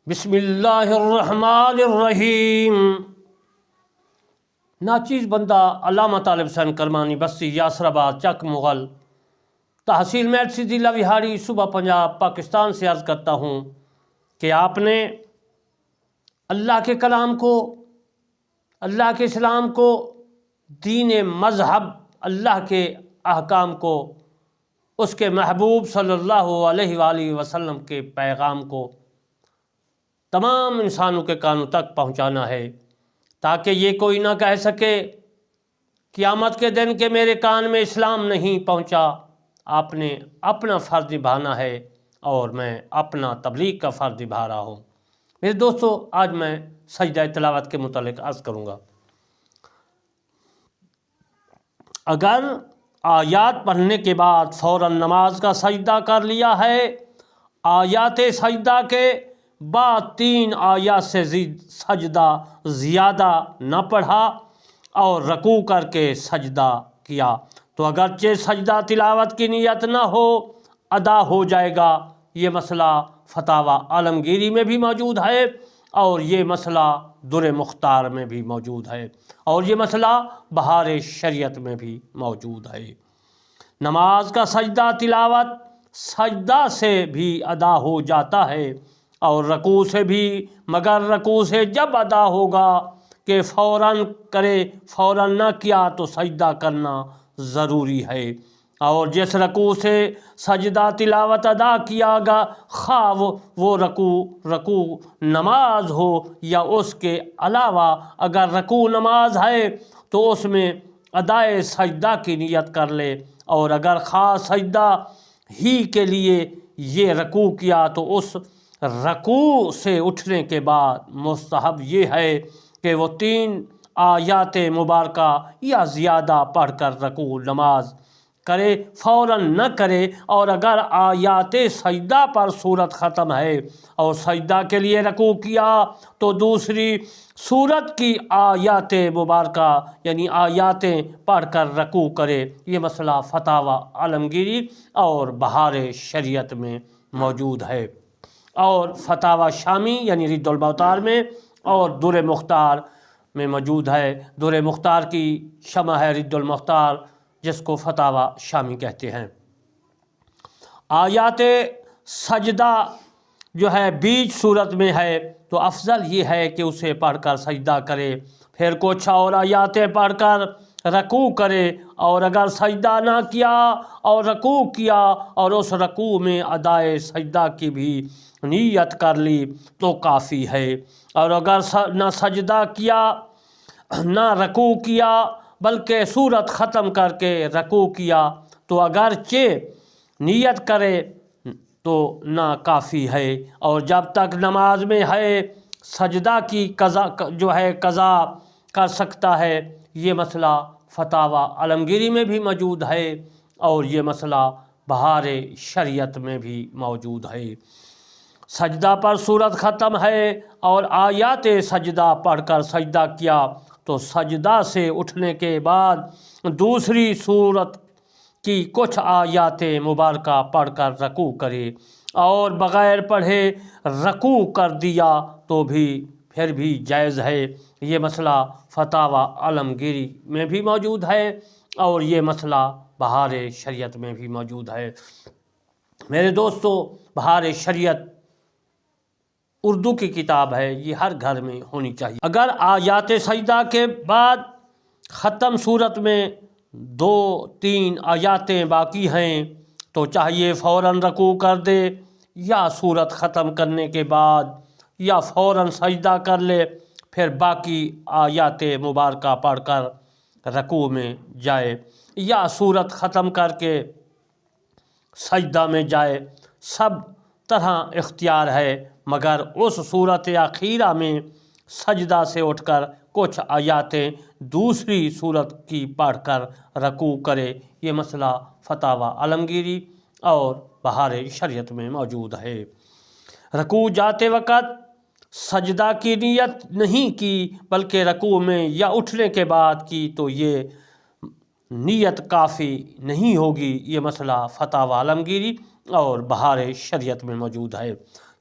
بسم اللہ الرحمن الرحیم۔ ناچیز بندہ علامہ طالب حسین کرمانی بستی یاسر آباد چک مغل تحصیل میرسی ضلع وہاڑی صوبہ پنجاب پاکستان سے عرض کرتا ہوں کہ آپ نے اللہ کے کلام کو، اللہ کے اسلام کو، دین مذہب، اللہ کے احکام کو، اس کے محبوب صلی اللہ علیہ وآلہ وسلم کے پیغام کو تمام انسانوں کے کانوں تک پہنچانا ہے، تاکہ یہ کوئی نہ کہہ سکے قیامت کے دن کہ میرے کان میں اسلام نہیں پہنچا۔ آپ نے اپنا فرض نبھانا ہے اور میں اپنا تبلیغ کا فرض نبھا رہا ہوں۔ میرے دوستو، آج میں سجدہ تلاوت کے متعلق عرض کروں گا۔ اگر آیات پڑھنے کے بعد فوراً نماز کا سجدہ کر لیا ہے، آیات سجدہ کے بعد 3 آیات سے سجدہ زیادہ نہ پڑھا اور رکوع کر کے سجدہ کیا تو اگرچہ سجدہ تلاوت کی نیت نہ ہو، ادا ہو جائے گا۔ یہ مسئلہ فتاوی عالمگیری میں بھی موجود ہے اور یہ مسئلہ در مختار میں بھی موجود ہے اور یہ مسئلہ بہار شریعت میں بھی موجود ہے۔ نماز کا سجدہ تلاوت سجدہ سے بھی ادا ہو جاتا ہے اور رکوع سے بھی، مگر رکوع سے جب ادا ہوگا کہ فوراً کرے، فوراً نہ کیا تو سجدہ کرنا ضروری ہے۔ اور جس رکوع سے سجدہ تلاوت ادا کیا گا، خواہ وہ رکوع نماز ہو یا اس کے علاوہ، اگر رکوع نماز ہے تو اس میں ادائے سجدہ کی نیت کر لے، اور اگر خاص سجدہ ہی کے لیے یہ رکوع کیا تو اس رکوع سے اٹھنے کے بعد مستحب یہ ہے کہ وہ 3 آیات مبارکہ یا زیادہ پڑھ کر رکوع نماز کرے، فوراً نہ کرے۔ اور اگر آیات سجدہ پر سورت ختم ہے اور سجدہ کے لیے رکوع کیا تو دوسری سورت کی آیات مبارکہ یعنی آیاتیں پڑھ کر رکوع کرے۔ یہ مسئلہ فتاوی عالمگیری اور بہار شریعت میں موجود ہے اور فتاوی شامی یعنی رد المختار میں اور در مختار میں موجود ہے۔ در مختار کی شمع ہے رد المختار، جس کو فتاوی شامی کہتے ہیں۔ آیات سجدہ جو ہے بیچ صورت میں ہے تو افضل یہ ہے کہ اسے پڑھ کر سجدہ کرے، پھر کچھ اور آیاتیں پڑھ کر رکوع کرے، اور اگر سجدہ نہ کیا اور رکوع کیا اور اس رکوع میں ادائے سجدہ کی بھی نیت کر لی تو کافی ہے۔ اور اگر نہ سجدہ کیا نہ رکوع کیا بلکہ سورت ختم کر کے رکوع کیا تو اگرچہ نیت کرے تو نا کافی ہے، اور جب تک نماز میں ہے سجدہ کی قضا کر سکتا ہے۔ یہ مسئلہ فتاوی عالمگیری میں بھی موجود ہے اور یہ مسئلہ بہار شریعت میں بھی موجود ہے۔ سجدہ پر سورت ختم ہے اور آیات سجدہ پڑھ کر سجدہ کیا تو سجدہ سے اٹھنے کے بعد دوسری سورت کی کچھ آیات مبارکہ پڑھ کر رکوع کرے، اور بغیر پڑھے رکوع کر دیا تو پھر بھی جائز ہے۔ یہ مسئلہ فتاوی عالمگیری میں بھی موجود ہے اور یہ مسئلہ بہار شریعت میں بھی موجود ہے۔ میرے دوستو، بہار شریعت اردو کی کتاب ہے، یہ ہر گھر میں ہونی چاہیے۔ اگر آیات سجدہ کے بعد ختم صورت میں 2-3 آیاتیں باقی ہیں تو چاہیے فوراً رکوع کر دے، یا صورت ختم کرنے کے بعد یا فوراً سجدہ کر لے، پھر باقی آیات مبارکہ پڑھ کر رکوع میں جائے، یا صورت ختم کر کے سجدہ میں جائے۔ سب طرح اختیار ہے، مگر اس صورت اخیرہ میں سجدہ سے اٹھ کر کچھ آیاتیں دوسری صورت کی پڑھ کر رکوع کرے۔ یہ مسئلہ فتاوی عالمگیری اور بہار شریعت میں موجود ہے۔ رکوع جاتے وقت سجدہ کی نیت نہیں کی بلکہ رکوع میں یا اٹھنے کے بعد کی تو یہ نیت کافی نہیں ہوگی۔ یہ مسئلہ فتاوی عالمگیری اور بہار شریعت میں موجود ہے۔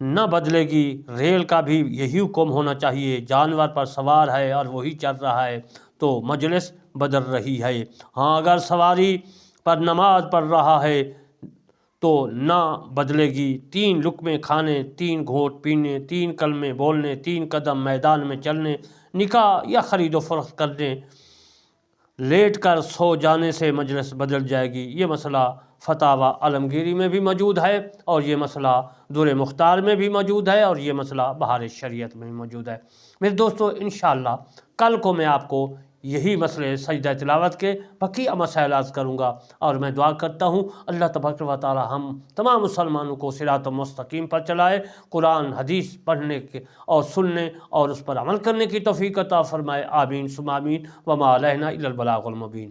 نہ بدلے گی۔ ریل کا بھی یہی حکم ہونا چاہیے، جانور پر سوار ہے اور وہی چل رہا ہے تو مجلس بدل رہی ہے۔ ہاں اگر سواری پر نماز پڑھ رہا ہے تو نہ بدلے گی۔ 3 لقمے کھانے، 3 گھونٹ پینے، 3 کلمے بولنے، 3 قدم میدان میں چلنے، نکاح یا خرید و فروخت کرنے، لیٹ کر سو جانے سے مجلس بدل جائے گی۔ یہ مسئلہ فتاوی عالمگیری میں بھی موجود ہے، اور یہ مسئلہ دور مختار میں بھی موجود ہے، اور یہ مسئلہ بہار شریعت میں بھی موجود ہے۔ میرے دوستو انشاءاللہ کل کو میں آپ کو یہی مسئلے سجدہ تلاوت کے بقیہ مسائل عرض کروں گا، اور میں دعا کرتا ہوں اللہ تبارک و تعالی ہم تمام مسلمانوں کو صراط مستقیم پر چلائے، قرآن حدیث پڑھنے کے اور سننے اور اس پر عمل کرنے کی توفیق عطا فرمائے۔ آمین ثم آمین، وما علینا الا البلاغ المبین۔